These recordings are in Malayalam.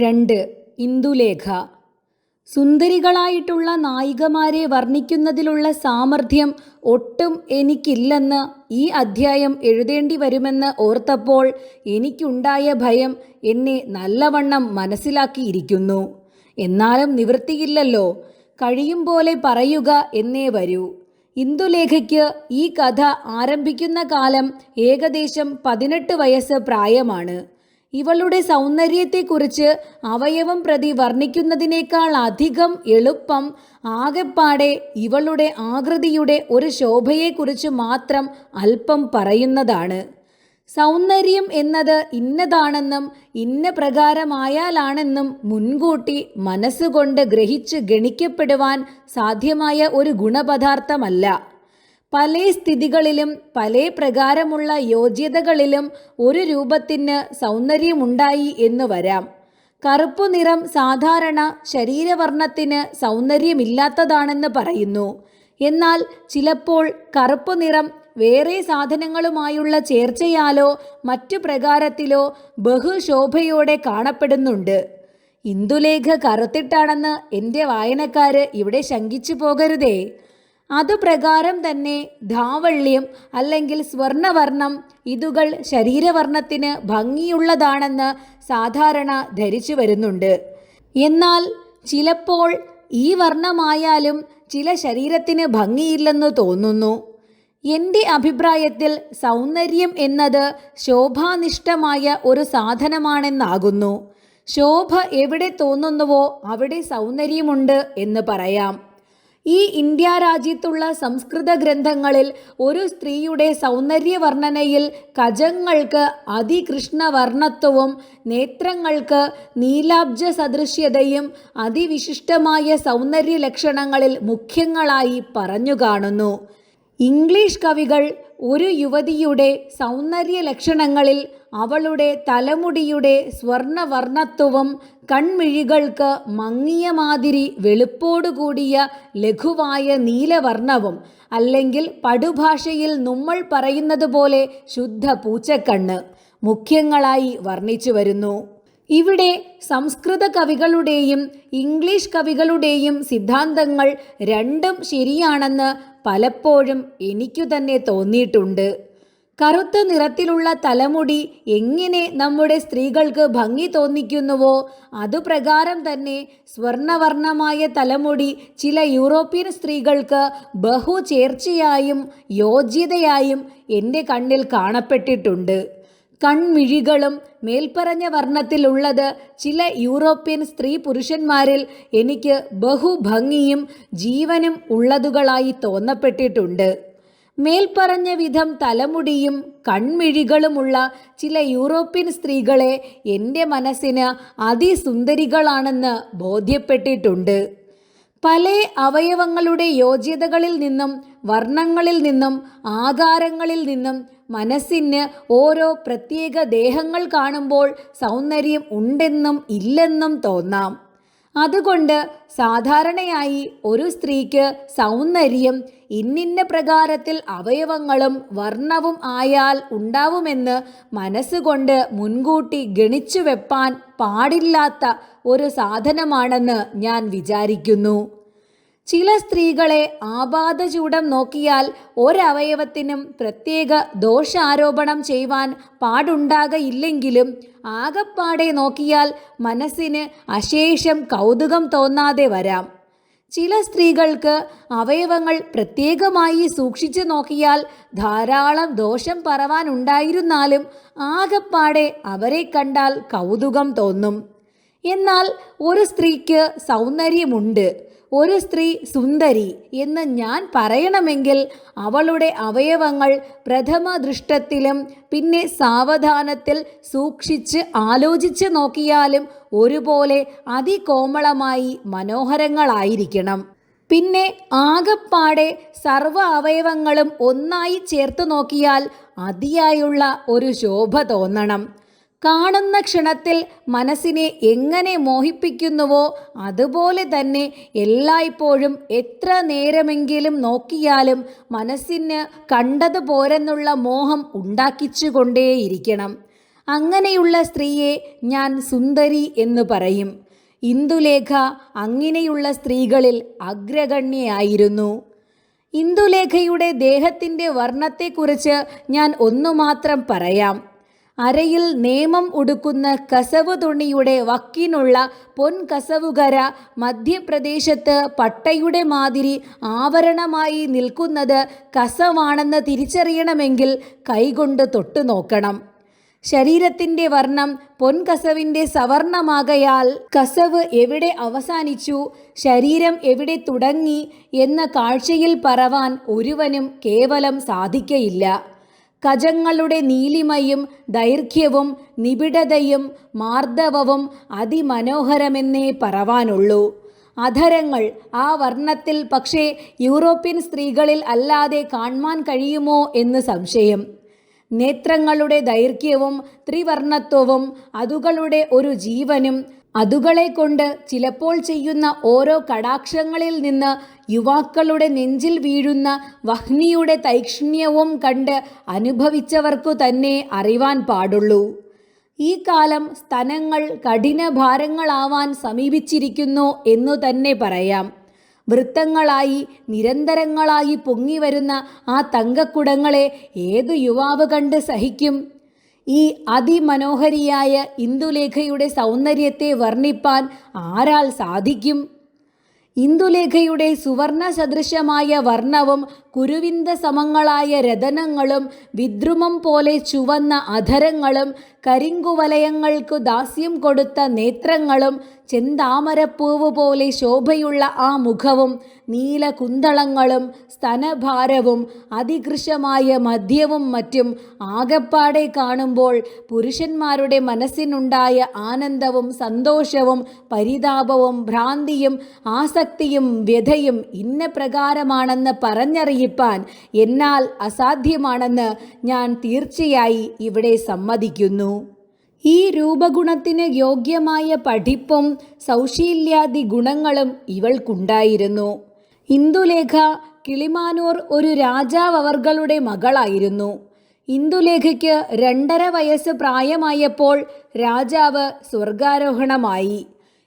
2. ഇന്ദുലേഖ. സുന്ദരികളായിട്ടുള്ള നായികമാരെ വർണ്ണിക്കുന്നതിലുള്ള സാമർഥ്യം ഒട്ടും എനിക്കില്ലെന്ന് ഈ അധ്യായം എഴുതേണ്ടി വരുമെന്ന് ഓർത്തപ്പോൾ എനിക്കുണ്ടായ ഭയം എന്നെ നല്ലവണ്ണം മനസ്സിലാക്കിയിരിക്കുന്നു. എന്നാലും നിവൃത്തിയില്ലല്ലോ, കഴിയും പോലെ പറയുക എന്നേ വരൂ. ഇന്ദുലേഖയ്ക്ക് ഈ കഥ ആരംഭിക്കുന്ന കാലം ഏകദേശം 18 വയസ്സ് പ്രായമാണ്. ഇവളുടെ സൗന്ദര്യത്തെക്കുറിച്ച് അവയവം പ്രതി വർണ്ണിക്കുന്നതിനേക്കാൾ അധികം എളുപ്പം ആകെപ്പാടെ ഇവളുടെ ആകൃതിയുടെ ഒരു ശോഭയെക്കുറിച്ച് മാത്രം അല്പം പറയുന്നതാണ്. സൗന്ദര്യം എന്നത് ഇന്നതാണെന്നും ഇന്ന പ്രകാരമായാലാണെന്നും മുൻകൂട്ടി മനസ്സുകൊണ്ട് ഗ്രഹിച്ച് ഗണിക്കപ്പെടുവാൻ സാധ്യമായ ഒരു ഗുണപദാർത്ഥമല്ല. പല സ്ഥിതികളിലും പല പ്രകാരമുള്ള യോഗ്യതകളിലും ഒരു രൂപത്തിന് സൗന്ദര്യമുണ്ടായി എന്ന് വരാം. കറുപ്പു നിറം സാധാരണ ശരീരവർണ്ണത്തിന് സൗന്ദര്യമില്ലാത്തതാണെന്ന് പറയുന്നു. എന്നാൽ ചിലപ്പോൾ കറുപ്പു നിറം വേറെ സാധനങ്ങളുമായുള്ള ചേർച്ചയാലോ മറ്റു പ്രകാരത്തിലോ ബഹുശോഭയോടെ കാണപ്പെടുന്നുണ്ട്. ഇന്ദുലേഖ കറുത്തിട്ടാണെന്ന് എൻ്റെ വായനക്കാര് ഇവിടെ ശങ്കിച്ചു പോകരുതേ. അതുപ്രകാരം തന്നെ ധാവള്യം അല്ലെങ്കിൽ സ്വർണവർണ്ണം ഇതുകൾ ശരീരവർണ്ണത്തിന് ഭംഗിയുള്ളതാണെന്ന് സാധാരണ ധരിച്ചു വരുന്നുണ്ട്. എന്നാൽ ചിലപ്പോൾ ഈ വർണ്ണമായാലും ചില ശരീരത്തിന് ഭംഗിയില്ലെന്ന് തോന്നുന്നു. എൻ്റെ അഭിപ്രായത്തിൽ സൗന്ദര്യം എന്നത് ശോഭാനിഷ്ഠമായ ഒരു സാധനമാണെന്നാകുന്നു. ശോഭ എവിടെ തോന്നുന്നുവോ അവിടെ സൗന്ദര്യമുണ്ട് എന്ന് പറയാം. ഈ ഇന്ത്യ രാജ്യത്തുള്ള സംസ്കൃത ഗ്രന്ഥങ്ങളിൽ ഒരു സ്ത്രീയുടെ സൗന്ദര്യവർണ്ണനയിൽ കജങ്ങൾക്ക് അതികൃഷ്ണവർണ്ണത്വവും നേത്രങ്ങൾക്ക് നീലാബ്ജ സദൃശ്യതയും അതിവിശിഷ്ടമായ സൗന്ദര്യ ലക്ഷണങ്ങളിൽ മുഖ്യങ്ങളായി പറഞ്ഞു കാണുന്നു. ഇംഗ്ലീഷ് കവികൾ ഒരു യുവതിയുടെ സൗന്ദര്യ ലക്ഷണങ്ങളിൽ അവളുടെ തലമുടിയുടെ സ്വർണവർണ്ണത്വവും കൺമിഴികൾക്ക് മങ്ങിയ മാതിരി വെളുപ്പോടുകൂടിയ ലഘുവായ നീലവർണ്ണവും അല്ലെങ്കിൽ പടുഭാഷയിൽ നമ്മൾ പറയുന്നത് പോലെ ശുദ്ധ പൂച്ചക്കണ്ണ് മുഖ്യങ്ങളായി വർണ്ണിച്ചു വരുന്നു. ഇവിടെ സംസ്കൃത കവികളുടെയും ഇംഗ്ലീഷ് കവികളുടെയും സിദ്ധാന്തങ്ങൾ രണ്ടും ശരിയാണെന്ന് പലപ്പോഴും എനിക്കു തന്നെ തോന്നിയിട്ടുണ്ട്. കറുത്ത നിറത്തിലുള്ള തലമുടി എങ്ങനെ നമ്മുടെ സ്ത്രീകൾക്ക് ഭംഗി തോന്നിക്കുന്നുവോ അതുപ്രകാരം തന്നെ സ്വർണവർണ്ണമായ തലമുടി ചില യൂറോപ്യൻ സ്ത്രീകൾക്ക് ബഹുചേർച്ചയായും യോഗ്യതയായും എൻ്റെ കണ്ണിൽ കാണപ്പെട്ടിട്ടുണ്ട്. കൺമിഴികളും മേൽപ്പറഞ്ഞ വർണ്ണത്തിലുള്ളത് ചില യൂറോപ്യൻ സ്ത്രീ പുരുഷന്മാരിൽ എനിക്ക് ബഹുഭംഗിയും ജീവനും ഉള്ളതുകളായി തോന്നപ്പെട്ടിട്ടുണ്ട്. മേൽപ്പറഞ്ഞ വിധം തലമുടിയും കൺമിഴികളുമുള്ള ചില യൂറോപ്യൻ സ്ത്രീകളെ എൻ്റെ മനസ്സിന് അതിസുന്ദരികളാണെന്ന് ബോധ്യപ്പെട്ടിട്ടുണ്ട്. പല അവയവങ്ങളുടെ യോഗ്യതകളിൽ നിന്നും വർണ്ണങ്ങളിൽ നിന്നും ആകാരങ്ങളിൽ നിന്നും മനസ്സിന് ഓരോ പ്രത്യേക ദേഹങ്ങൾ കാണുമ്പോൾ സൗന്ദര്യം ഉണ്ടെന്നും ഇല്ലെന്നും തോന്നാം. അതുകൊണ്ട് സാധാരണയായി ഒരു സ്ത്രീക്ക് സൗന്ദര്യം ഇന്നിന്ന പ്രകാരത്തിൽ അവയവങ്ങളും വർണ്ണവും ആയാൽ ഉണ്ടാവുമെന്ന് മനസ്സുകൊണ്ട് മുൻകൂട്ടി ഗണിച്ചു വെപ്പാൻ പാടില്ലാത്ത ഒരു സാധനമാണെന്ന് ഞാൻ വിചാരിക്കുന്നു. ചില സ്ത്രീകളെ ആപാദചൂടം നോക്കിയാൽ ഒരവയവത്തിനും പ്രത്യേക ദോഷാരോപണം ചെയ്യുവാൻ പാടുണ്ടാകയില്ലെങ്കിലും ആകപ്പാടെ നോക്കിയാൽ മനസ്സിന് അശേഷം കൗതുകം തോന്നാതെ വരാം. ചില സ്ത്രീകൾക്ക് അവയവങ്ങൾ പ്രത്യേകമായി സൂക്ഷിച്ചു നോക്കിയാൽ ധാരാളം ദോഷം പറവാനുണ്ടായിരുന്നാലും ആകപ്പാടെ അവരെ കണ്ടാൽ കൗതുകം തോന്നും. എന്നാൽ ഒരു സ്ത്രീക്ക് സൗന്ദര്യമുണ്ട്, ഒരു സ്ത്രീ സുന്ദരി എന്ന് ഞാൻ പറയണമെങ്കിൽ അവളുടെ അവയവങ്ങൾ പ്രഥമ ദൃഷ്ടത്തിലും പിന്നെ സാവധാനത്തിൽ സൂക്ഷിച്ച് ആലോചിച്ച് നോക്കിയാലും ഒരുപോലെ അതികോമളമായി മനോഹരങ്ങളായിരിക്കണം. പിന്നെ ആകപ്പാടെ സർവ്വ അവയവങ്ങളും ഒന്നായി ചേർത്ത് നോക്കിയാൽ അതിയായുള്ള ഒരു ശോഭ തോന്നണം. കാണുന്ന ക്ഷണത്തിൽ മനസ്സിനെ എങ്ങനെ മോഹിപ്പിക്കുന്നുവോ അതുപോലെ തന്നെ എല്ലായ്പ്പോഴും എത്ര നേരമെങ്കിലും നോക്കിയാലും മനസ്സിന് കണ്ടതുപോലെന്നുള്ള മോഹം ഉണ്ടാക്കിച്ചുകൊണ്ടേയിരിക്കണം. അങ്ങനെയുള്ള സ്ത്രീയെ ഞാൻ സുന്ദരി എന്ന് പറയും. ഇന്ദുലേഖ അങ്ങനെയുള്ള സ്ത്രീകളിൽ അഗ്രഗണ്യയായിരുന്നു. ഇന്ദുലേഖയുടെ ദേഹത്തിൻ്റെ വർണ്ണത്തെക്കുറിച്ച് ഞാൻ ഒന്നു മാത്രം പറയാം. അരയിൽ നേമം ഉടുക്കുന്ന കസവു തുണിയുടെ വക്കിനുള്ള പൊൻകസവുകര മധ്യപ്രദേശത്ത് പട്ടയുടെ മാതിരി ആവരണമായി നിൽക്കുന്നത് കസവാണെന്ന് തിരിച്ചറിയണമെങ്കിൽ കൈകൊണ്ട് തൊട്ടു നോക്കണം. ശരീരത്തിൻ്റെ വർണ്ണം പൊൻകസവിൻ്റെ സവർണമാകയാൽ കസവ് എവിടെ അവസാനിച്ചു, ശരീരം എവിടെ തുടങ്ങി എന്ന കാഴ്ചയിൽ പറവാൻ ഒരുവനും കേവലം സാധിക്കയില്ല. കജങ്ങളുടെ നീലിമയും ദൈർഘ്യവും നിബിഡതയും മാർദ്ദവവും അതിമനോഹരമെന്നേ പറവാനുള്ളൂ. അധരങ്ങൾ ആ വർണ്ണത്തിൽ പക്ഷേ യൂറോപ്യൻ സ്ത്രീകളിൽ അല്ലാതെ കാണുവാൻ കഴിയുമോ എന്ന് സംശയം. നേത്രങ്ങളുടെ ദൈർഘ്യവും ത്രിവർണ്ണത്വവും അതുകളുടെ ഒരു ജീവനും അതുകളെ കൊണ്ട് ചിലപ്പോൾ ചെയ്യുന്ന ഓരോ കടാക്ഷങ്ങളിൽ നിന്ന് യുവാക്കളുടെ നെഞ്ചിൽ വീഴുന്ന വഹ്നിയുടെ തൈക്ഷ്ണ്യവും കണ്ട് അനുഭവിച്ചവർക്കു തന്നെ അറിവാൻ പാടുള്ളൂ. ഈ കാലം സ്തനങ്ങൾ കഠിനഭാരങ്ങളാവാൻ സമീപിച്ചിരിക്കുന്നു എന്നു തന്നെ പറയാം. വൃത്തങ്ങളായി നിരന്തരങ്ങളായി പൊങ്ങിവരുന്ന ആ തങ്കക്കുടങ്ങളെ ഏതു യുവാവ് കണ്ട് സഹിക്കും? ഈ അതിമനോഹരിയായ ഇന്ദുലേഖയുടെ സൗന്ദര്യത്തെ വർണ്ണിപ്പാൻ ആരാൽ സാധിക്കും? ഇന്ദുലേഖയുടെ സുവർണ സദൃശമായ വർണ്ണവും കുരുവിന്ദ സമങ്ങളായ രതനങ്ങളും വിദ്രുമം പോലെ ചുവന്ന അധരങ്ങളും കരിങ്കുവലയങ്ങൾക്കു ദാസ്യം കൊടുത്ത നേത്രങ്ങളും ചെന്താമരപ്പൂവ് പോലെ ശോഭയുള്ള ആ മുഖവും നീലകുന്തളങ്ങളും സ്തനഭാരവും അതികൃശമായ മദ്യവും മറ്റും ആകപ്പാടെ കാണുമ്പോൾ പുരുഷന്മാരുടെ മനസ്സിനുണ്ടായ ആനന്ദവും സന്തോഷവും പരിതാപവും ഭ്രാന്തിയും ആസക്തിയും വ്യഥയും ഇന്ന പ്രകാരമാണെന്ന് പറഞ്ഞറിയിപ്പാൻ എന്നാൽ അസാധ്യമാണെന്ന് ഞാൻ തീർച്ചയായി ഇവിടെ സമ്മതിക്കുന്നു. ഈ രൂപഗുണത്തിന് യോഗ്യമായ പഠിപ്പും സൗശീല്യാദി ഗുണങ്ങളും ഇവൾക്കുണ്ടായിരുന്നു. ഇന്ദുലേഖ കിളിമാനൂർ ഒരു രാജാവവർകളുടെ മകളായിരുന്നു. ഇന്ദുലേഖയ്ക്ക് 2.5 വയസ്സ് പ്രായമായപ്പോൾ രാജാവ് സ്വർഗാരോഹണമായി.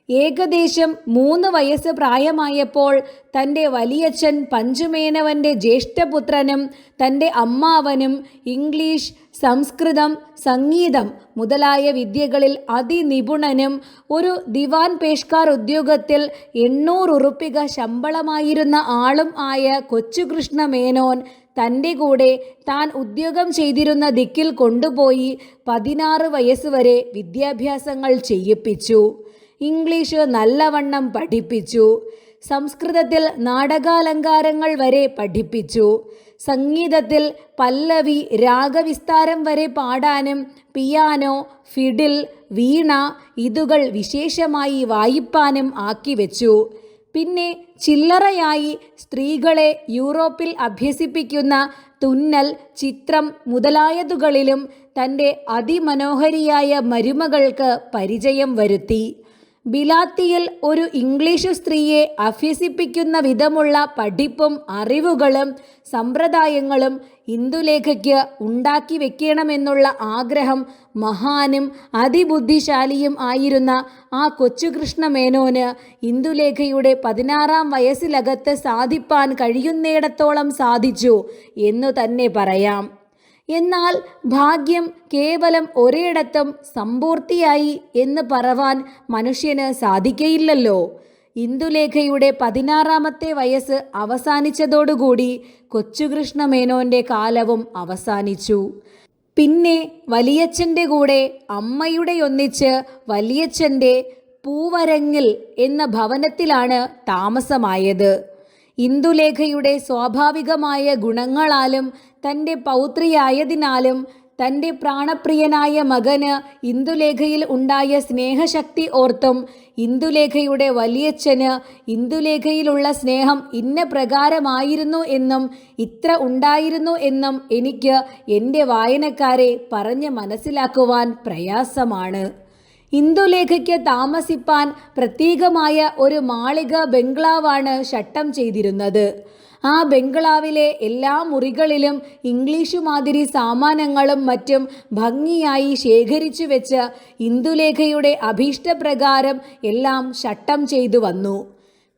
ഏകദേശം 3 വയസ്സ് പ്രായമായപ്പോൾ തൻ്റെ വലിയച്ഛൻ പഞ്ചുമേനവൻ്റെ ജ്യേഷ്ഠപുത്രനും തൻ്റെ അമ്മാവനും ഇംഗ്ലീഷ്, സംസ്കൃതം, സംഗീതം മുതലായ വിദ്യകളിൽ അതിനിപുണനും ഒരു ദിവാൻ പേഷ്കാർ ഉദ്യോഗത്തിൽ 800 ഉറുപ്പിക ശമ്പളമായിരുന്ന ആളും ആയ കൊച്ചുകൃഷ്ണ മേനോൻ തൻ്റെ കൂടെ താൻ ഉദ്യോഗം ചെയ്തിരുന്ന ദിക്കിൽ കൊണ്ടുപോയി 16 വയസ്സുവരെ വിദ്യാഭ്യാസങ്ങൾ ചെയ്യിപ്പിച്ചു. ഇംഗ്ലീഷ് നല്ലവണ്ണം പഠിപ്പിച്ചു. സംസ്കൃതത്തിൽ നാടകാലങ്കാരങ്ങൾ വരെ പഠിപ്പിച്ചു. സംഗീതത്തിൽ പല്ലവി, രാഗവിസ്താരം വരെ പാടാനും പിയാനോ, ഫിഡിൽ, വീണ ഇതുകൾ വിശേഷമായി വായിപ്പാനും ആക്കി വെച്ചു. പിന്നെ ചില്ലറയായി സ്ത്രീകളെ യൂറോപ്പിൽ അഭ്യസിപ്പിക്കുന്ന തുന്നൽ, ചിത്രം മുതലായതുകളിലും തൻ്റെ അതിമനോഹരിയായ മരുമകൾക്ക് പരിചയം വരുത്തി. ബിലാത്തിയിൽ ഒരു ഇംഗ്ലീഷ് സ്ത്രീയെ അഭ്യസിപ്പിക്കുന്ന വിധമുള്ള പഠിപ്പും അറിവുകളും സമ്പ്രദായങ്ങളും ഇന്ദുലേഖയ്ക്ക് ഉണ്ടാക്കി വെക്കണമെന്നുള്ള ആഗ്രഹം മഹാനും അതിബുദ്ധിശാലിയും ആയിരുന്ന ആ കൊച്ചുകൃഷ്ണ മേനോന് ഇന്ദുലേഖയുടെ 16-ാം വയസ്സിലകത്ത് സാധിപ്പാൻ കഴിയുന്നിടത്തോളം സാധിച്ചു എന്നു തന്നെ പറയാം. എന്നാൽ ഭാഗ്യം കേവലം ഒരിടത്തും സമ്പൂർത്തിയായി എന്ന് പറവാൻ മനുഷ്യന് സാധിക്കയില്ലല്ലോ. ഇന്ദുലേഖയുടെ 16-ാമത്തെ വയസ്സ് അവസാനിച്ചതോടുകൂടി കൊച്ചുകൃഷ്ണ മേനോൻ്റെ കാലവും അവസാനിച്ചു. പിന്നെ വലിയച്ഛൻ്റെ കൂടെ അമ്മയുടെ ഒന്നിച്ച് വലിയച്ഛൻ്റെ പൂവരങ്ങിൽ എന്ന ഭവനത്തിലാണ് താമസമായത്. ഇന്ദുലേഖയുടെ സ്വാഭാവികമായ ഗുണങ്ങളാലും തൻ്റെ പൗത്രിയായതിനാലും തൻ്റെ പ്രാണപ്രിയനായ മകന് ഇന്ദുലേഖയിൽ ഉണ്ടായ സ്നേഹശക്തി ഓർത്തും ഇന്ദുലേഖയുടെ വലിയച്ഛന് ഇന്ദുലേഖയിലുള്ള സ്നേഹം ഇന്ന പ്രകാരമായിരുന്നു എന്നും ഇത്ര ഉണ്ടായിരുന്നു എന്നും എനിക്ക് എൻ്റെ വായനക്കാരെ പറഞ്ഞ് മനസ്സിലാക്കുവാൻ പ്രയാസമാണ്. ഇന്ദുലേഖയ്ക്ക് താമസിപ്പാൻ പ്രത്യേകമായ ഒരു മാളിക ബംഗ്ലാവാണ് ശട്ടം ചെയ്തിരുന്നത്. ആ ബംഗ്ലാവിലെ എല്ലാ മുറികളിലും ഇംഗ്ലീഷു മാതിരി സാമാനങ്ങളും മറ്റും ഭംഗിയായി ശേഖരിച്ചു വെച്ച് ഇന്ദുലേഖയുടെ അഭീഷ്ടപ്രകാരം എല്ലാം ശട്ടം ചെയ്തു വന്നു.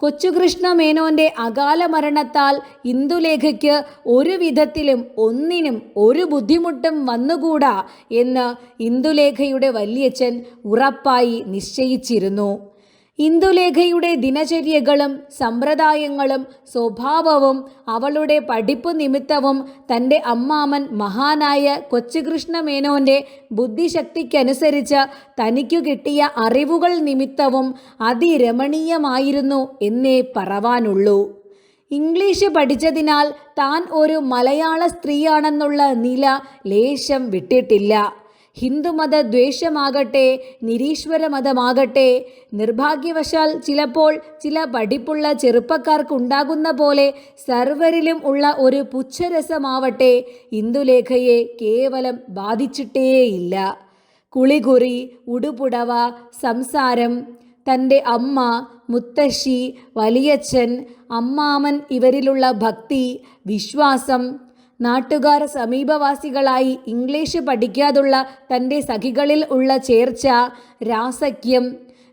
കൊച്ചുകൃഷ്ണ മേനോന്റെ അകാല മരണത്താൽ ഇന്ദുലേഖയ്ക്ക് ഒരു വിധത്തിലും ഒന്നിനും ഒരു ബുദ്ധിമുട്ടും വന്നുകൂടാ എന്ന് ഇന്ദുലേഖയുടെ വല്യച്ഛൻ ഉറപ്പായി നിശ്ചയിച്ചിരുന്നു. ഇന്ദുലേഖയുടെ ദിനചര്യകളും സമ്പ്രദായങ്ങളും സ്വഭാവവും അവളുടെ പഠിപ്പു നിമിത്തവും തൻ്റെ അമ്മാമൻ മഹാനായ കൊച്ചുകൃഷ്ണ മേനോന്റെ ബുദ്ധിശക്തിക്കനുസരിച്ച് തനിക്കു കിട്ടിയ അറിവുകൾ നിമിത്തവും അതിരമണീയമായിരുന്നു എന്നേ പറവാനുള്ളൂ. ഇംഗ്ലീഷ് പഠിച്ചതിനാൽ താൻ ഒരു മലയാള സ്ത്രീയാണെന്നുള്ള നില ലേശം വിട്ടിട്ടില്ല. ഹിന്ദുമത ദ്വേഷമാകട്ടെ നിരീശ്വരമതമാകട്ടെ നിർഭാഗ്യവശാൽ ചിലപ്പോൾ ചില പഠിപ്പുള്ള ചെറുപ്പക്കാർക്കുണ്ടാകുന്ന പോലെ സർവരിലും ഉള്ള ഒരു പുച്ഛരസമാവട്ടെ ഇന്ദുലേഖയെ കേവലം ബാധിച്ചിട്ടേയില്ല. കുളികുറി, ഉടുപുടവ, സംസാരം, തൻ്റെ അമ്മ, മുത്തശ്ശി, വലിയച്ഛൻ, അമ്മാമൻ ഇവരിലുള്ള ഭക്തി, വിശ്വാസം, നാട്ടുകാർ സമീപവാസികളായി ഇംഗ്ലീഷ് പഠിക്കാതുള്ള തൻ്റെ സഖികളിൽ ഉള്ള ചേർച്ച, രാസക്യം,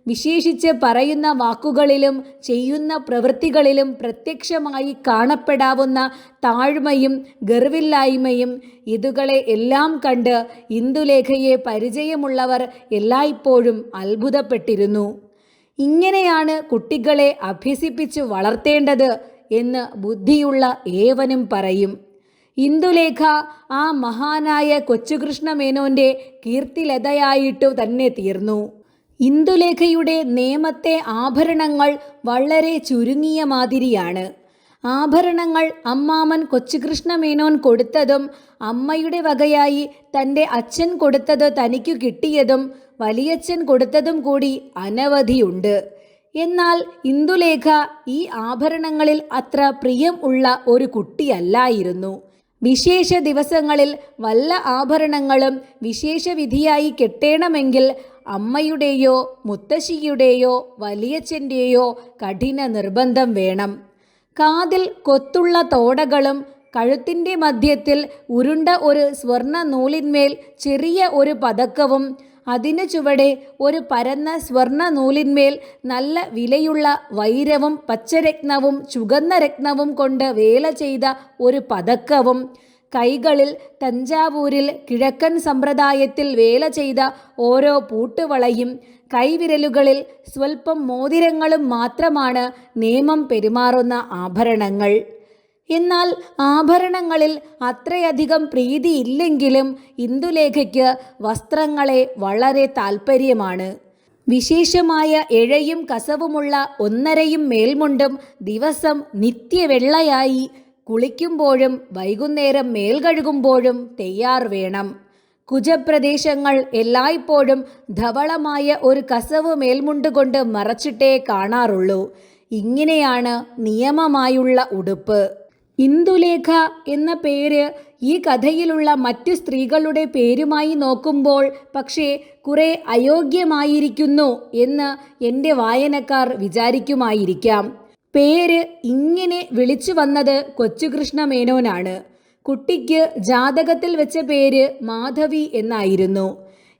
വിശേഷിച്ച് പറയുന്ന വാക്കുകളിലും ചെയ്യുന്ന പ്രവൃത്തികളിലും പ്രത്യക്ഷമായി കാണപ്പെടാവുന്ന താഴ്മയും ഗർവില്ലായ്മയും ഇതുകളെ എല്ലാം കണ്ട് ഇന്ദുലേഖയെ പരിചയമുള്ളവർ എല്ലായ്പ്പോഴും അത്ഭുതപ്പെട്ടിരുന്നു. ഇങ്ങനെയാണ് കുട്ടികളെ അഭ്യസിപ്പിച്ചു വളർത്തേണ്ടത് എന്ന് ബുദ്ധിയുള്ള ഏവനും പറയും. ഇന്ദുലേഖ ആ മഹാനായ കൊച്ചുകൃഷ്ണ മേനോന്റെ കീർത്തിലതയായിട്ടു തന്നെ തീർന്നു. ഇന്ദുലേഖയുടെ നേമത്തെ ആഭരണങ്ങൾ വളരെ ചുരുങ്ങിയ മാതിരിയാണ്. ആഭരണങ്ങൾ അമ്മാമൻ കൊച്ചുകൃഷ്ണ മേനോൻ കൊടുത്തതും അമ്മയുടെ വകയായി തൻ്റെ അച്ഛൻ കൊടുത്തത് തനിക്കു കിട്ടിയതും വലിയച്ഛൻ കൊടുത്തതും കൂടി അനവധിയുണ്ട്. എന്നാൽ ഇന്ദുലേഖ ഈ ആഭരണങ്ങളിൽ അത്ര പ്രിയം ഉള്ള ഒരു കുട്ടിയല്ലായിരുന്നു. വിശേഷ ദിവസങ്ങളിൽ വല്ല ആഭരണങ്ങളും വിശേഷവിധിയായി കെട്ടേണമെങ്കിൽ അമ്മയുടെയോ മുത്തശ്ശിയുടെയോ വലിയച്ഛൻ്റെയോ കഠിന നിർബന്ധം വേണം. കാതിൽ കൊത്തുള്ള തോടകളും കഴുത്തിൻ്റെ മധ്യത്തിൽ ഉരുണ്ട ഒരു സ്വർണ്ണ നൂലിന്മേൽ ചെറിയ ഒരു പതക്കവും അതിനു ചുവടെ ഒരു പരന്ന സ്വർണ്ണ നൂലിന്മേൽ നല്ല വിലയുള്ള വൈരവും പച്ചരത്നവും ചുവന്ന രത്നവും കൊണ്ട് വേല ചെയ്ത ഒരു പതക്കവും, കൈകളിൽ തഞ്ചാവൂരിൽ കിഴക്കൻ സമ്പ്രദായത്തിൽ വേല ചെയ്ത ഓരോ പൂട്ടുവളയും, കൈവിരലുകളിൽ സ്വൽപ്പം മോതിരങ്ങളും മാത്രമാണ് നേമം പെരുമാറുന്ന ആഭരണങ്ങൾ. എന്നാൽ ആഭരണങ്ങളിൽ അത്രയധികം പ്രീതിയില്ലെങ്കിലും ഇന്ദുലേഖയ്ക്ക് വസ്ത്രങ്ങളെ വളരെ താൽപ്പര്യമാണ്. വിശേഷമായ എഴയും കസവുമുള്ള ഒന്നരയും മേൽമുണ്ടും ദിവസം നിത്യവെള്ളയായി കുളിക്കുമ്പോഴും വൈകുന്നേരം മേൽ കഴുകുമ്പോഴും തയ്യാർ വേണം. കുജപ്രദേശങ്ങൾ എല്ലായ്പ്പോഴും ധവളമായ ഒരു കസവ് മേൽമുണ്ടുകൊണ്ട് മറച്ചിട്ടേ കാണാറുള്ളൂ. ഇങ്ങനെയാണ് നിയമമായുള്ള ഉടുപ്പ്. ഇന്ദുലേഖ എന്ന പേര് ഈ കഥയിലുള്ള മറ്റു സ്ത്രീകളുടെ പേരുമായി നോക്കുമ്പോൾ പക്ഷേ കുറെ അയോഗ്യമായിരിക്കുന്നു എന്ന് എൻ്റെ വായനക്കാർ വിചാരിക്കുമായിരിക്കാം. പേര് ഇങ്ങനെ വിളിച്ചു വന്നത് കൊച്ചുകൃഷ്ണ മേനോനാണ്. കുട്ടിക്ക് ജാതകത്തിൽ വെച്ച പേര് മാധവി എന്നായിരുന്നു.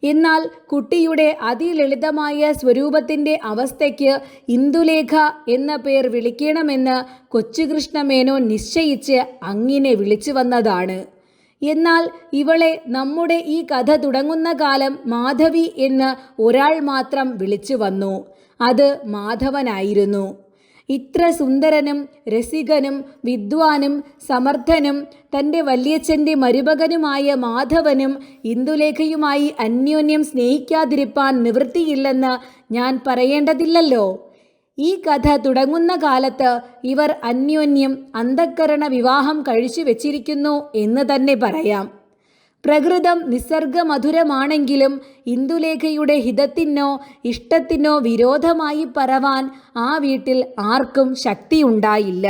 എന്നാൽ കുട്ടിയുടെ അതിലളിതമായ സ്വരൂപത്തിൻ്റെ അവസ്ഥയ്ക്ക് ഇന്ദുലേഖ എന്ന പേർ വിളിക്കണമെന്ന് കൊച്ചുകൃഷ്ണ മേനോൻ നിശ്ചയിച്ച് അങ്ങനെ വിളിച്ചു വന്നതാണ്. എന്നാൽ ഇവളെ നമ്മുടെ ഈ കഥ തുടങ്ങുന്ന കാലം മാധവി എന്ന് ഒരാൾ മാത്രം വിളിച്ചു വന്നു. അത് മാധവനായിരുന്നു. ഇത്ര സുന്ദരനും രസികനും വിദ്വാനും സമർത്ഥനും തൻ്റെ വല്യച്ഛൻ്റെ മരുമകനുമായ മാധവനും ഇന്ദുലേഖയുമായി അന്യോന്യം സ്നേഹിക്കാതിരിപ്പാൻ നിവൃത്തിയില്ലെന്ന് ഞാൻ പറയേണ്ടതില്ലല്ലോ. ഈ കഥ തുടങ്ങുന്ന കാലത്ത് ഇവർ അന്യോന്യം അന്ധക്കരണ വിവാഹം കഴിച്ചു വെച്ചിരിക്കുന്നു എന്ന് തന്നെ പറയാം. പ്രകൃതം നിസർഗമധുരമാണെങ്കിലും ഇന്ദുലേഖയുടെ ഹിതത്തിനോ ഇഷ്ടത്തിനോ വിരോധമായി പറവാൻ ആ വീട്ടിൽ ആർക്കും ശക്തിയുണ്ടായില്ല.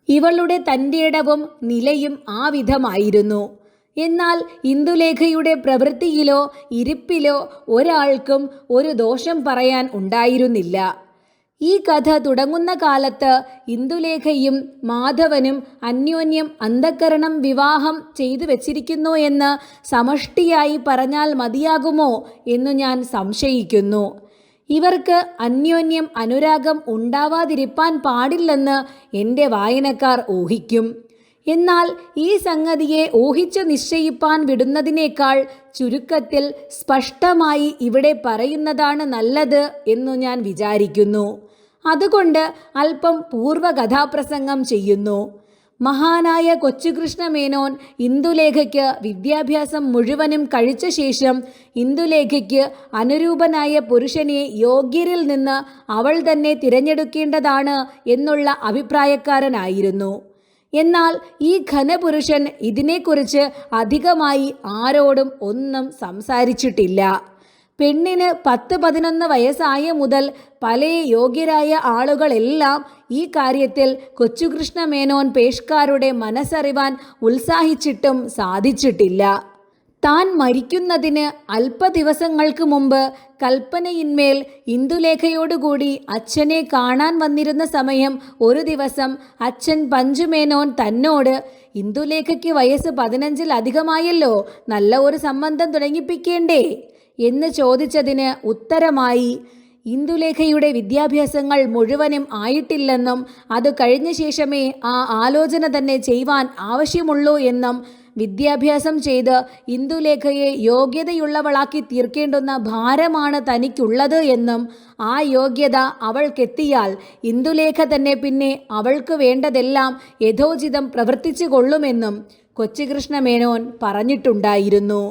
ഇവളുടെ തൻ്റെടവും നിലയും ആ വിധമായിരുന്നു. എന്നാൽ ഇന്ദുലേഖയുടെ പ്രവൃത്തിയിലോ ഇരിപ്പിലോ ഒരാൾക്കും ഒരു ദോഷം പറയാൻ ഉണ്ടായിരുന്നില്ല. ഈ കഥ തുടങ്ങുന്ന കാലത്ത് ഇന്ദുലേഖയും മാധവനും അന്യോന്യം അന്ധക്കരണം വിവാഹം ചെയ്തു വച്ചിരിക്കുന്നു എന്ന് സമഷ്ടിയായി പറഞ്ഞാൽ മതിയാകുമോ എന്നു ഞാൻ സംശയിക്കുന്നു. ഇവർക്ക് അന്യോന്യം അനുരാഗം ഉണ്ടാവാതിരിപ്പാൻ പാടില്ലെന്ന് എൻ്റെ വായനക്കാർ ഊഹിക്കും. എന്നാൽ ഈ സംഗതിയെ ഊഹിച്ചു നിശ്ചയിപ്പാൻ വിടുന്നതിനേക്കാൾ ചുരുക്കത്തിൽ സ്പഷ്ടമായി ഇവിടെ പറയുന്നതാണ് നല്ലത് എന്നു ഞാൻ വിചാരിക്കുന്നു. അതുകൊണ്ട് അല്പം പൂർവ്വകഥാപ്രസംഗം ചെയ്യുന്നു. മഹാനായ കൊച്ചുകൃഷ്ണമേനോൻ ഇന്ദുലേഖയ്ക്ക് വിദ്യാഭ്യാസം മുഴുവനും കഴിച്ച ശേഷം ഇന്ദുലേഖയ്ക്ക് അനുരൂപനായ പുരുഷനെ യോഗ്യരിൽ നിന്ന് അവൾ തന്നെ തിരഞ്ഞെടുക്കേണ്ടതാണ് എന്നുള്ള അഭിപ്രായക്കാരനായിരുന്നു. എന്നാൽ ഈ ഘനപുരുഷൻ ഇതിനെക്കുറിച്ച് അധികമായി ആരോടും ഒന്നും സംസാരിച്ചിട്ടില്ല. പെണ്ണിന് 10-11 വയസ്സായ മുതൽ പല യോഗ്യരായ ആളുകളെല്ലാം ഈ കാര്യത്തിൽ കൊച്ചുകൃഷ്ണമേനോൻ പേഷ്കാരുടെ മനസ്സറിവാൻ ഉത്സാഹിച്ചിട്ടും സാധിച്ചിട്ടില്ല. താൻ മരിക്കുന്നതിന് അല്പദിവസങ്ങൾക്ക് മുമ്പ് കൽപ്പനയിന്മേൽ ഇന്ദുലേഖയോടുകൂടി അച്ഛനെ കാണാൻ വന്നിരുന്ന സമയം ഒരു ദിവസം അച്ഛൻ പഞ്ചുമേനോൻ തന്നോട് ഇന്ദുലേഖയ്ക്ക് വയസ്സ് 15-ലധികമായല്ലോ, നല്ല ഒരു സംബന്ധം തുടങ്ങിപ്പിക്കേണ്ടേ എന്ന് ചോദിച്ചതിന് ഉത്തരമായി ഇന്ദുലേഖയുടെ വിദ്യാഭ്യാസങ്ങൾ മുഴുവനും ആയിട്ടില്ലെന്നും അത് കഴിഞ്ഞ ശേഷമേ ആ ആലോചന തന്നെ ചെയ്യുവാൻ ആവശ്യമുള്ളൂ എന്നും വിദ്യാഭ്യാസം ചെയ്ത് ഇന്ദുലേഖയെ യോഗ്യതയുള്ളവളാക്കി തീർക്കേണ്ടുന്ന ഭാരമാണ് തനിക്കുള്ളത് എന്നും ആ യോഗ്യത അവൾക്കെത്തിയാൽ ഇന്ദുലേഖ തന്നെ പിന്നെ അവൾക്ക് വേണ്ടതെല്ലാം യഥോചിതം പ്രവർത്തിച്ചു കൊള്ളുമെന്നും കൊച്ചുകൃഷ്ണമേനോൻ പറഞ്ഞിട്ടുണ്ടായിരുന്നു.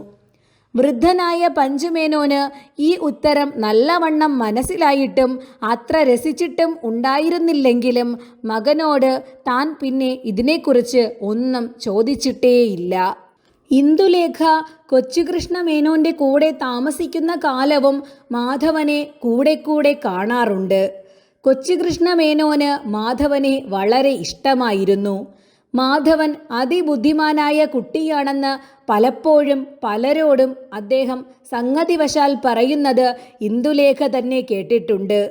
വൃദ്ധനായ പഞ്ചുമേനോന് ഈ ഉത്തരം നല്ലവണ്ണം മനസ്സിലായിട്ടും അത്ര രസിച്ചിട്ടും ഉണ്ടായിരുന്നില്ലെങ്കിലും മകനോട് താൻ പിന്നെ ഇതിനെക്കുറിച്ച് ഒന്നും ചോദിച്ചിട്ടേയില്ല. ഇന്ദുലേഖ കൊച്ചുകൃഷ്ണമേനോൻ്റെ കൂടെ താമസിക്കുന്ന കാലവും മാധവനെ കൂടെ കാണാറുണ്ട്. കൊച്ചുകൃഷ്ണമേനോന് മാധവനെ വളരെ ഇഷ്ടമായിരുന്നു. മാധവൻ അതിബുദ്ധിമാനായ കുട്ടിയാണെന്ന് പലപ്പോഴും പലരോടും അദ്ദേഹം സംഗതിവശാൽ പറയുന്നത് ഇന്ദുലേഖ തന്നെ കേട്ടിട്ടുണ്ട്.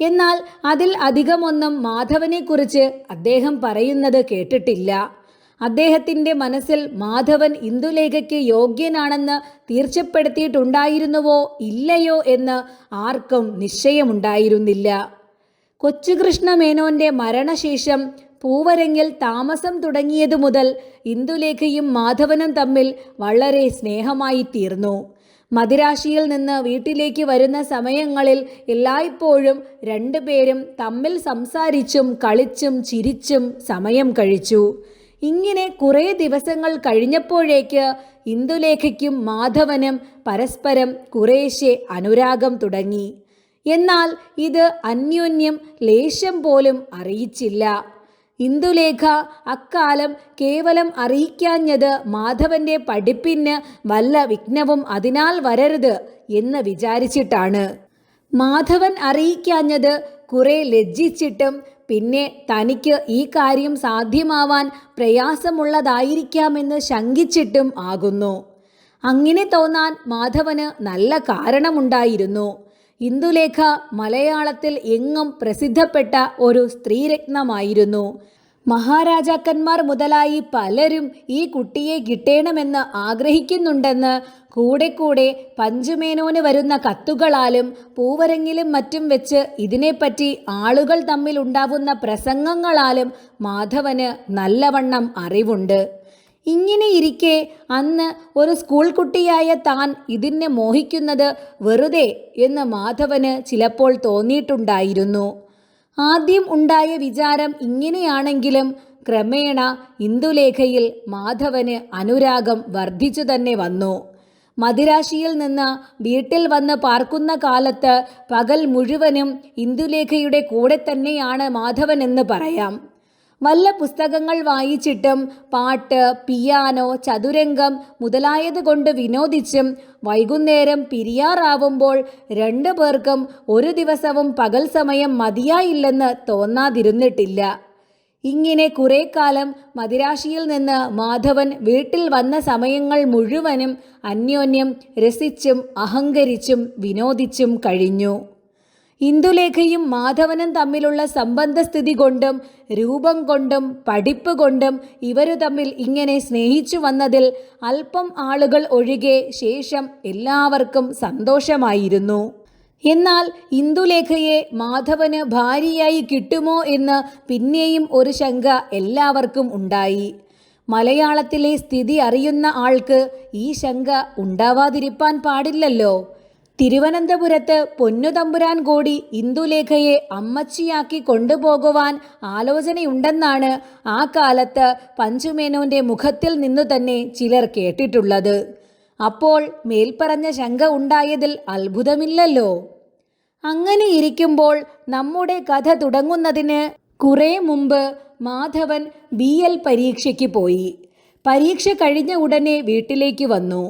എന്നാൽ അതിൽ അധികമൊന്നും മാധവനെക്കുറിച്ച് അദ്ദേഹം പറയുന്നത് കേട്ടിട്ടില്ല. അദ്ദേഹത്തിൻ്റെ മനസ്സിൽ മാധവൻ ഇന്ദുലേഖയ്ക്ക് യോഗ്യനാണെന്ന് തീർച്ചപ്പെടുത്തിയിട്ടുണ്ടായിരുന്നുവോ ഇല്ലയോ എന്ന് ആർക്കും നിശ്ചയമുണ്ടായിരുന്നില്ല. കൊച്ചുകൃഷ്ണമേനോൻ്റെ മരണശേഷം പൂവരങ്ങിൽ താമസം തുടങ്ങിയതു മുതൽ ഇന്ദുലേഖയും മാധവനും തമ്മിൽ വളരെ സ്നേഹമായി തീർന്നു. മദിരാശിയിൽ നിന്ന് വീട്ടിലേക്ക് വരുന്ന സമയങ്ങളിൽ എല്ലായ്പ്പോഴും രണ്ടുപേരും തമ്മിൽ സംസാരിച്ചും കളിച്ചും ചിരിച്ചും സമയം കഴിച്ചു. ഇങ്ങനെ കുറേ ദിവസങ്ങൾ കഴിഞ്ഞപ്പോഴേക്ക് ഇന്ദുലേഖയ്ക്കും മാധവനും പരസ്പരം കുറേശ്ശെ അനുരാഗം തുടങ്ങി. എന്നാൽ ഇത് അന്യോന്യം ലേശം പോലും അറിയിച്ചില്ല. ഇന്ദുലേഖ അക്കാലം കേവലം അറിയിക്കാഞ്ഞത് മാധവന്റെ പഠിപ്പിന് വല്ല വിഘ്നവും അതിനാൽ വരരുത് എന്ന് വിചാരിച്ചിട്ടാണ്. മാധവൻ അറിയിക്കാഞ്ഞത് കുറെ ലജ്ജിച്ചിട്ടും പിന്നെ തനിക്ക് ഈ കാര്യം സാധ്യമാവാൻ പ്രയാസമുള്ളതായിരിക്കാമെന്ന് ശങ്കിച്ചിട്ടും ആകുന്നു. അങ്ങനെ തോന്നാൻ മാധവന് നല്ല കാരണമുണ്ടായിരുന്നു. ഇന്ദുലേഖ മലയാളത്തിൽ എങ്ങും പ്രസിദ്ധപ്പെട്ട ഒരു സ്ത്രീരത്നമായിരുന്നു. മഹാരാജാക്കന്മാർ മുതലായി പലരും ഈ കുട്ടിയെ കിട്ടേണമെന്ന് ആഗ്രഹിക്കുന്നുണ്ടെന്ന് കൂടെ പഞ്ചുമേനോന് വരുന്ന കത്തുകളാലും പൂവരങ്ങിലും മറ്റും വെച്ച് ഇതിനെപ്പറ്റി ആളുകൾ തമ്മിൽ ഉണ്ടാവുന്ന പ്രസംഗങ്ങളാലും മാധവന് നല്ലവണ്ണം അറിവുണ്ട്. ഇങ്ങനെയിരിക്കെ അന്ന് ഒരു സ്കൂൾ കുട്ടിയായ താൻ ഇതിനെ മോഹിക്കുന്നത് വെറുതെ എന്ന് മാധവന് ചിലപ്പോൾ തോന്നിയിട്ടുണ്ടായിരുന്നു. ആദ്യം ഉണ്ടായ വിചാരം ഇങ്ങനെയാണെങ്കിലും ക്രമേണ ഇന്ദുലേഖയിൽ മാധവന് അനുരാഗം വർദ്ധിച്ചു തന്നെ വന്നു. മദിരാശിയിൽ നിന്ന് വീട്ടിൽ വന്ന് പാർക്കുന്ന കാലത്ത് പകൽ മുഴുവനും ഇന്ദുലേഖയുടെ കൂടെ തന്നെയാണ് മാധവൻ എന്ന് പറയാം. വല്ല പുസ്തകങ്ങൾ വായിച്ചിട്ടും പാട്ട്, പിയാനോ, ചതുരംഗം മുതലായതുകൊണ്ട് വിനോദിച്ചും വൈകുന്നേരം പിരിയാറാവുമ്പോൾ രണ്ടു പേർക്കും ഒരു ദിവസവും പകൽ സമയം മതിയായില്ലെന്ന് തോന്നാതിരുന്നിട്ടില്ല. ഇങ്ങനെ കുറെ കാലം മദിരാശിയിൽ നിന്ന് മാധവൻ വീട്ടിൽ വന്ന സമയങ്ങൾ മുഴുവനും അന്യോന്യം രസിച്ചും അഹങ്കരിച്ചും വിനോദിച്ചും കഴിഞ്ഞു. ഇന്ദുലേഖയും മാധവനും തമ്മിലുള്ള സംബന്ധസ്ഥിതി കൊണ്ടും രൂപം കൊണ്ടും പഠിപ്പ് കൊണ്ടും ഇവരു തമ്മിൽ ഇങ്ങനെ സ്നേഹിച്ചു വന്നതിൽ അല്പം ആളുകൾ ഒഴികെ ശേഷം എല്ലാവർക്കും സന്തോഷമായിരുന്നു. എന്നാൽ ഇന്ദുലേഖയെ മാധവന് ഭാര്യയായി കിട്ടുമോ എന്ന് പിന്നെയും ഒരു ശങ്ക എല്ലാവർക്കും ഉണ്ടായി. മലയാളത്തിലെ സ്ഥിതി അറിയുന്ന ആൾക്ക് ഈ ശങ്ക ഉണ്ടാവാതിരിപ്പാൻ പാടില്ലല്ലോ. തിരുവനന്തപുരത്ത് പൊന്നുതമ്പുരാൻ കൂടി ഇന്ദുലേഖയെ അമ്മച്ചിയാക്കി കൊണ്ടുപോകുവാൻ ആലോചനയുണ്ടെന്നാണ് ആ കാലത്ത് പഞ്ചുമേനോന്റെ മുഖത്തിൽ നിന്നു തന്നെ ചിലർ കേട്ടിട്ടുള്ളത്. അപ്പോൾ മേൽപ്പറഞ്ഞ ശങ്ക ഉണ്ടായതിൽ അത്ഭുതമില്ലല്ലോ. അങ്ങനെ ഇരിക്കുമ്പോൾ നമ്മുടെ കഥ തുടങ്ങുന്നതിന് കുറെ മുമ്പ് മാധവൻ BL പരീക്ഷയ്ക്ക് പോയി. പരീക്ഷ കഴിഞ്ഞ ഉടനെ വീട്ടിലേക്ക് വന്നു.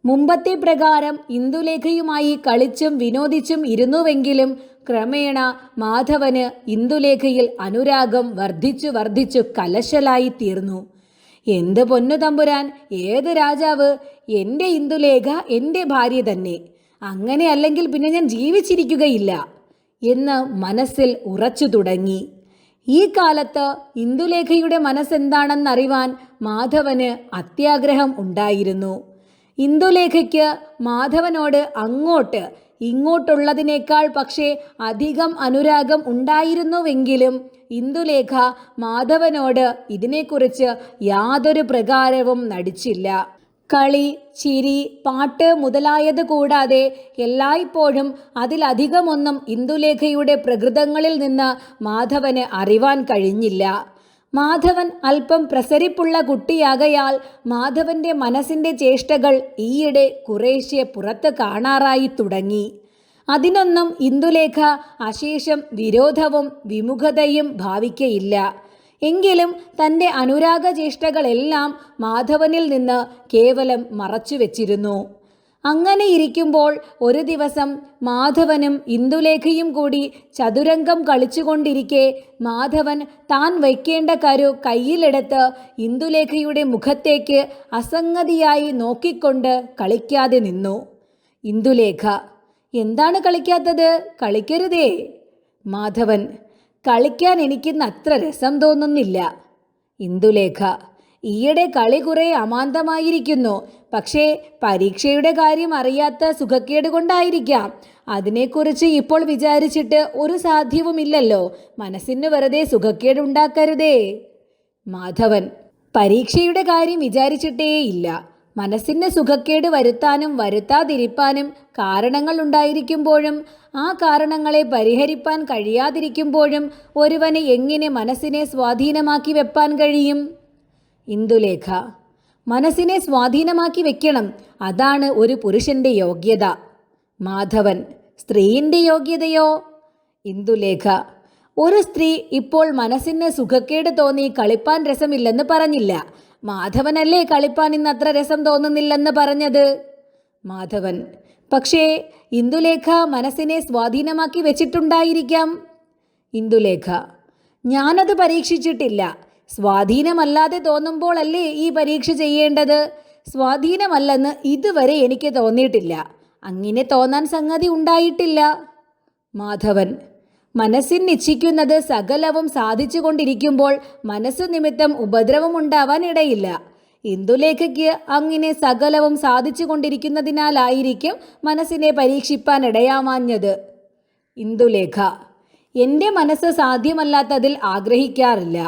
മുമ്പത്തെ പ്രകാരം ഇന്ദുലേഖയുമായി കളിച്ചും വിനോദിച്ചും ഇരുന്നുവെങ്കിലും ക്രമേണ മാധവന് ഇന്ദുലേഖയിൽ അനുരാഗം വർദ്ധിച്ചു കലശലായി തീർന്നു. എന്ത് പൊന്നു തമ്പുരാൻ, ഏത് രാജാവ്, എൻ്റെ ഇന്ദുലേഖ എൻ്റെ ഭാര്യ തന്നെ, അങ്ങനെ അല്ലെങ്കിൽ പിന്നെ ഞാൻ ജീവിച്ചിരിക്കുകയില്ല എന്ന് മനസ്സിൽ ഉറച്ചു തുടങ്ങി. ഈ കാലത്ത് ഇന്ദുലേഖയുടെ മനസ്സെന്താണെന്നറിവാൻ മാധവന് അത്യാഗ്രഹം ഉണ്ടായിരുന്നു. ഇന്ദുലേഖയ്ക്ക് മാധവനോട് അങ്ങോട്ട് ഇങ്ങോട്ടുള്ളതിനേക്കാൾ പക്ഷേ അധികം അനുരാഗം ഉണ്ടായിരുന്നുവെങ്കിലും ഇന്ദുലേഖ മാധവനോട് ഇതിനെക്കുറിച്ച് യാതൊരു പ്രകാരവും നടിച്ചില്ല. കളി, ചിരി, പാട്ട് മുതലായത് കൂടാതെ എല്ലായ്പ്പോഴും അതിലധികമൊന്നും ഇന്ദുലേഖയുടെ പ്രകൃതങ്ങളിൽ നിന്ന് മാധവന് അറിവാൻ കഴിഞ്ഞില്ല. മാധവൻ അല്പം പ്രസരിപ്പുള്ള കുട്ടിയാകയാൽ മാധവന്റെ മനസ്സിൻ്റെ ചേഷ്ടകൾ ഈയിടെ കുറേശ്ശെ പുറത്ത് കാണാറായി തുടങ്ങി. അതിനൊന്നും ഇന്ദുലേഖ അശേഷം വിരോധവും വിമുഖതയും ഭാവിക്കയില്ല. എങ്കിലും തൻ്റെ അനുരാഗചേഷ്ടകളെല്ലാം മാധവനിൽ നിന്ന് കേവലം മറച്ചുവെച്ചിരുന്നു. അങ്ങനെ ഇരിക്കുമ്പോൾ ഒരു ദിവസം മാധവനും ഇന്ദുലേഖയും കൂടി ചതുരംഗം കളിച്ചുകൊണ്ടിരിക്കെ മാധവൻ താൻ വയ്ക്കേണ്ട കരു കയ്യിലെടുത്ത് ഇന്ദുലേഖയുടെ മുഖത്തേക്ക് അസംഗതിയായി നോക്കിക്കൊണ്ട് കളിക്കാതെ നിന്നു. ഇന്ദുലേഖ: എന്താണ് കളിക്കാത്തത്? കളിക്കരുതേ. മാധവൻ: കളിക്കാൻ എനിക്കിന്ന് അത്ര രസം തോന്നുന്നില്ല. ഇന്ദുലേഖ: ഈയിടെ കളി കുറെ അമാന്തമായിരിക്കുന്നു. പക്ഷേ പരീക്ഷയുടെ കാര്യം അറിയാത്ത സുഖക്കേട് കൊണ്ടായിരിക്കാം. അതിനെക്കുറിച്ച് ഇപ്പോൾ വിചാരിച്ചിട്ട് ഒരു സാധ്യവുമില്ലല്ലോ. മനസ്സിന് വെറുതെ സുഖക്കേടുണ്ടാക്കരുതേ. മാധവൻ: പരീക്ഷയുടെ കാര്യം വിചാരിച്ചിട്ടേയില്ല. മനസ്സിന് സുഖക്കേട് വരുത്താനും വരുത്താതിരിപ്പാനും കാരണങ്ങൾ ഉണ്ടായിരിക്കുമ്പോഴും ആ കാരണങ്ങളെ പരിഹരിപ്പാൻ കഴിയാതിരിക്കുമ്പോഴും ഒരുവന് എങ്ങനെ മനസ്സിനെ സ്വാധീനമാക്കി വെപ്പാൻ കഴിയും? ഇന്ദുലേഖ: മനസ്സിനെ സ്വാധീനമാക്കി വെക്കണം. അതാണ് ഒരു പുരുഷന്റെ യോഗ്യത. മാധവൻ: സ്ത്രീയുടെ യോഗ്യതയോ? ഇന്ദുലേഖ: ഒരു സ്ത്രീ ഇപ്പോൾ മനസ്സിന് സുഖക്കേട് തോന്നി കളിപ്പാൻ രസമില്ലെന്ന് പറഞ്ഞില്ല. മാധവനല്ലേ കളിപ്പാൻ ഇന്ന് അത്ര രസം തോന്നുന്നില്ലെന്ന് പറഞ്ഞത്? മാധവൻ: പക്ഷേ ഇന്ദുലേഖ മനസ്സിനെ സ്വാധീനമാക്കി വെച്ചിട്ടുണ്ടായിരിക്കാം. ഇന്ദുലേഖ: ഞാനത് പരീക്ഷിച്ചിട്ടില്ല. സ്വാധീനമല്ലാതെ തോന്നുമ്പോൾ അല്ലേ ഈ പരീക്ഷ ചെയ്യേണ്ടത്? സ്വാധീനമല്ലെന്ന് ഇതുവരെ എനിക്ക് തോന്നിയിട്ടില്ല. അങ്ങനെ തോന്നാൻ സംഗതി ഉണ്ടായിട്ടില്ല. മാധവൻ: മനസ്സിന് ഇച്ഛിക്കുന്നത് സകലവും സാധിച്ചു കൊണ്ടിരിക്കുമ്പോൾ മനസ്സു നിമിത്തം ഉപദ്രവമുണ്ടാവാൻ ഇടയില്ല. ഇന്ദുലേഖയ്ക്ക് അങ്ങനെ സകലവും സാധിച്ചു കൊണ്ടിരിക്കുന്നതിനാലായിരിക്കും മനസ്സിനെ പരീക്ഷിപ്പാൻ ഇടയാവാഞ്ഞത്. ഇന്ദുലേഖ: എൻ്റെ മനസ്സ് സാധ്യമല്ലാത്തതിൽ ആഗ്രഹിക്കാറില്ല.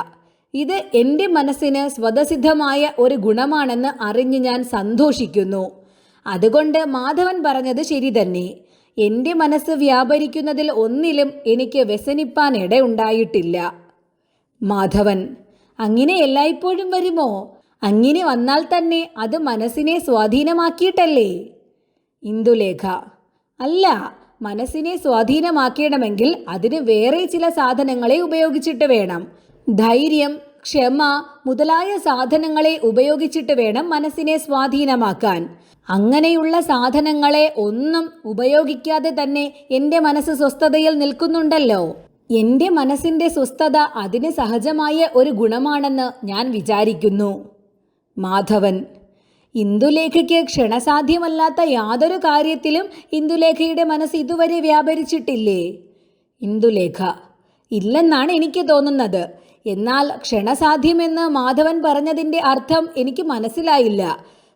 ഇത് എൻ്റെ മനസ്സിന് സ്വതസിദ്ധമായ ഒരു ഗുണമാണെന്ന് അറിഞ്ഞ് ഞാൻ സന്തോഷിക്കുന്നു. അതുകൊണ്ട് മാധവൻ പറഞ്ഞത് ശരി തന്നെ. എൻ്റെ മനസ്സ് വ്യാപരിക്കുന്നതിൽ ഒന്നിലും എനിക്ക് വ്യസനിപ്പാൻ ഇടയുണ്ടായിട്ടില്ല. മാധവൻ: അങ്ങനെ എല്ലായ്പ്പോഴും വരുമോ? അങ്ങനെ വന്നാൽ തന്നെ അത് മനസ്സിനെ സ്വാധീനമാക്കിയിട്ടല്ലേ? ഇന്ദുലേഖ: അല്ല, മനസ്സിനെ സ്വാധീനമാക്കണമെങ്കിൽ അതിന് വേറെ ചില സാധനങ്ങളെ ഉപയോഗിച്ചിട്ട് വേണം. ധൈര്യം, ക്ഷമ മുതലായ സാധനങ്ങളെ ഉപയോഗിച്ചിട്ട് വേണം മനസ്സിനെ സ്വാധീനമാക്കാൻ. അങ്ങനെയുള്ള സാധനങ്ങളെ ഒന്നും ഉപയോഗിക്കാതെ തന്നെ എൻ്റെ മനസ്സ് സ്വസ്ഥതയിൽ നിൽക്കുന്നുണ്ടല്ലോ. എൻ്റെ മനസ്സിൻ്റെ സ്വസ്ഥത അതിന് സഹജമായ ഒരു ഗുണമാണെന്ന് ഞാൻ വിചാരിക്കുന്നു. മാധവൻ: ഇന്ദുലേഖയ്ക്ക് ക്ഷണസാധ്യമല്ലാത്ത യാതൊരു കാര്യത്തിലും ഇന്ദുലേഖയുടെ മനസ്സ് ഇതുവരെ വ്യാപരിച്ചിട്ടില്ലേ? ഇന്ദുലേഖ: ഇല്ലെന്നാണ് എനിക്ക് തോന്നുന്നത്. എന്നാൽ ക്ഷണസാധ്യമെന്ന് മാധവൻ പറഞ്ഞതിൻ്റെ അർത്ഥം എനിക്ക് മനസ്സിലായില്ല.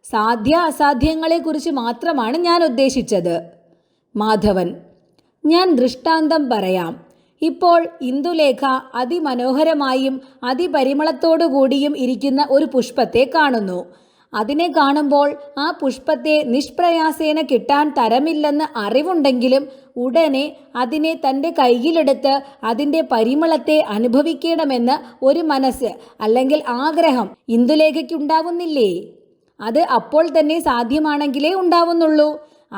സാധ്യ അസാധ്യങ്ങളെക്കുറിച്ച് മാത്രമാണ് ഞാൻ ഉദ്ദേശിച്ചത്. മാധവൻ: ഞാൻ ദൃഷ്ടാന്തം പറയാം. ഇപ്പോൾ ഇന്ദുലേഖ അതിമനോഹരമായും അതിപരിമളത്തോടുകൂടിയും ഇരിക്കുന്ന ഒരു പുഷ്പത്തെ കാണുന്നു. അതിനെ കാണുമ്പോൾ ആ പുഷ്പത്തെ നിഷ്പ്രയാസേന കിട്ടാൻ തരമില്ലെന്ന് അറിവുണ്ടെങ്കിലും ഉടനെ അതിനെ തൻ്റെ കയ്യിലെടുത്ത് അതിൻ്റെ പരിമളത്തെ അനുഭവിക്കണമെന്ന് ഒരു മനസ്സ് അല്ലെങ്കിൽ ആഗ്രഹം ഇന്ദുലേഖയ്ക്കുണ്ടാവുന്നില്ലേ? അത് അപ്പോൾ തന്നെ സാധ്യമാണെങ്കിലേ ഉണ്ടാവുന്നുള്ളൂ.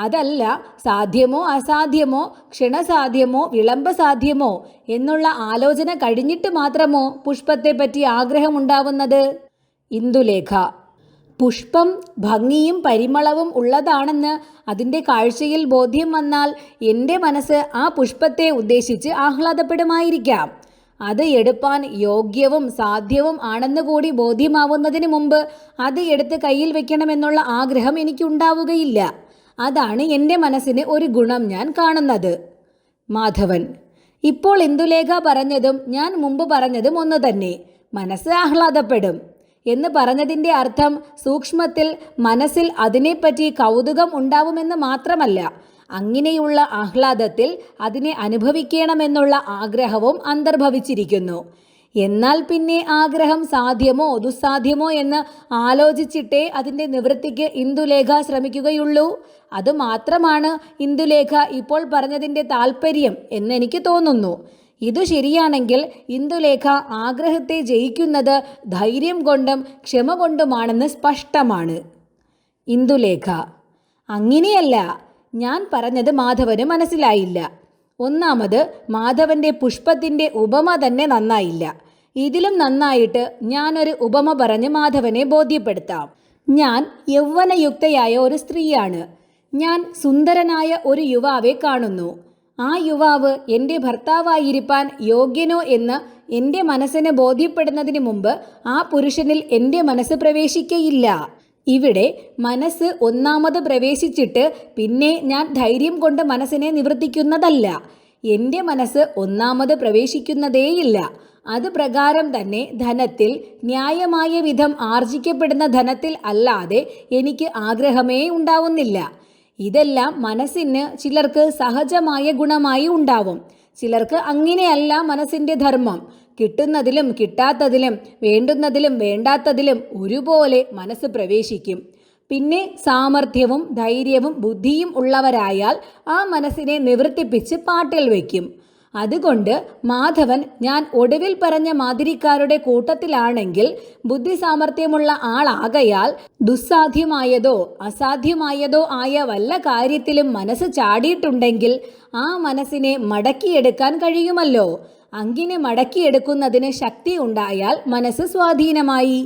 അതല്ല സാധ്യമോ അസാധ്യമോ ക്ഷണസാധ്യമോ വിളംബസാധ്യമോ എന്നുള്ള ആലോചന കഴിഞ്ഞിട്ട് മാത്രമോ പുഷ്പത്തെപ്പറ്റി ആഗ്രഹമുണ്ടാവുന്നത്? ഇന്ദുലേഖ: പുഷ്പം ഭംഗിയും പരിമളവും ഉള്ളതാണെന്ന് അതിൻ്റെ കാഴ്ചയിൽ ബോധ്യം വന്നാൽ എൻ്റെ മനസ്സ് ആ പുഷ്പത്തെ ഉദ്ദേശിച്ച് ആഹ്ലാദപ്പെടുമായിരിക്കാം. അത് എടുപ്പാൻ യോഗ്യവും സാധ്യവും ആണെന്ന് കൂടി ബോധ്യമാവുന്നതിന് മുമ്പ് അത് എടുത്ത് കയ്യിൽ വെക്കണമെന്നുള്ള ആഗ്രഹം എനിക്കുണ്ടാവുകയില്ല. അതാണ് എൻ്റെ മനസ്സിന് ഒരു ഗുണം ഞാൻ കാണുന്നത്. മാധവൻ: ഇപ്പോൾ ഇന്ദുലേഖ പറഞ്ഞതും ഞാൻ മുമ്പ് പറഞ്ഞതും ഒന്ന് തന്നെ. മനസ്സ് ആഹ്ലാദപ്പെടും എന്ന് പറഞ്ഞതിൻ്റെ അർത്ഥം സൂക്ഷ്മത്തിൽ മനസ്സിൽ അതിനെപ്പറ്റി കൗതുകം ഉണ്ടാവുമെന്ന് മാത്രമല്ല, അങ്ങനെയുള്ള ആഹ്ലാദത്തിൽ അതിനെ അനുഭവിക്കണമെന്നുള്ള ആഗ്രഹവും അന്തർഭവിച്ചിരിക്കുന്നു. എന്നാൽ പിന്നെ ആഗ്രഹം സാധ്യമോ ദുസ്സാധ്യമോ എന്ന് ആലോചിച്ചിട്ടേ അതിൻ്റെ നിവൃത്തിക്ക് ഇന്ദുലേഖ ശ്രമിക്കുകയുള്ളൂ. അതുമാത്രമാണ് ഇന്ദുലേഖ ഇപ്പോൾ പറഞ്ഞതിൻ്റെ താല്പര്യം എന്നെനിക്ക് തോന്നുന്നു. ഇതു ശരിയാണെങ്കിൽ ഇന്ദുലേഖ ആഗ്രഹത്തെ ജയിക്കുന്നത് ധൈര്യം കൊണ്ടും ക്ഷമ കൊണ്ടുമാണെന്ന് സ്പഷ്ടമാണ്. ഇന്ദുലേഖ: അങ്ങനെയല്ല, ഞാൻ പറഞ്ഞത് മാധവന് മനസ്സിലായില്ല. ഒന്നാമത് മാധവൻ്റെ പുഷ്പത്തിൻ്റെ ഉപമ തന്നെ നന്നായില്ല. ഇതിലും നന്നായിട്ട് ഞാനൊരു ഉപമ പറഞ്ഞ് മാധവനെ ബോധ്യപ്പെടുത്താം. ഞാൻ യൗവനയുക്തയായ ഒരു സ്ത്രീയാണ്. ഞാൻ സുന്ദരനായ ഒരു യുവാവെ കാണുന്നു. ആ യുവാവ് എൻ്റെ ഭർത്താവായിരിക്കാൻ യോഗ്യനോ എന്ന് എൻ്റെ മനസ്സിന് ബോധ്യപ്പെടുന്നതിന് മുമ്പ് ആ പുരുഷനിൽ എൻ്റെ മനസ്സ് പ്രവേശിക്കയില്ല. ഇവിടെ മനസ്സ് ഒന്നാമത് പ്രവേശിച്ചിട്ട് പിന്നെ ഞാൻ ധൈര്യം കൊണ്ട് മനസ്സിനെ നിവർത്തിക്കുന്നതല്ല. എൻ്റെ മനസ്സ് ഒന്നാമത് പ്രവേശിക്കുന്നതേയില്ല. അത് പ്രകാരം തന്നെ ധനത്തിൽ ന്യായമായ വിധം ആർജിക്കപ്പെടുന്ന ധനത്തിൽ അല്ലാതെ എനിക്ക് ആഗ്രഹമേ ഉണ്ടാവുന്നില്ല. ഇതെല്ലാം മനസ്സിന് ചിലർക്ക് സഹജമായ ഗുണമായി ഉണ്ടാവും. ചിലർക്ക് അങ്ങനെയല്ല മനസ്സിൻ്റെ ധർമ്മം. കിട്ടുന്നതിലും കിട്ടാത്തതിലും വേണ്ടുന്നതിലും വേണ്ടാത്തതിലും ഒരുപോലെ മനസ്സ് പ്രവേശിക്കും. പിന്നെ സാമർഥ്യവും ധൈര്യവും ബുദ്ധിയും ഉള്ളവരായാൽ ആ മനസ്സിനെ നിവർത്തിപ്പിച്ച് പാട്ടിൽ വയ്ക്കും. അതുകൊണ്ട് മാധവൻ ഞാൻ ഒടുവിൽ പറഞ്ഞ മാതിരിക്കാരുടെ കൂട്ടത്തിലാണെങ്കിൽ ബുദ്ധി സാമർഥ്യമുള്ള ആളാകയാൽ ദുസ്സാധ്യമായതോ അസാധ്യമായതോ ആയ വല്ല കാര്യത്തിലും മനസ്സ് ചാടിയിട്ടുണ്ടെങ്കിൽ ആ മനസ്സിനെ മടക്കിയെടുക്കാൻ കഴിയുമല്ലോ. അങ്ങനെ മടക്കിയെടുക്കുന്നതിന് ശക്തി ഉണ്ടായാൽ മനസ്സ് സ്വാധീനമായി.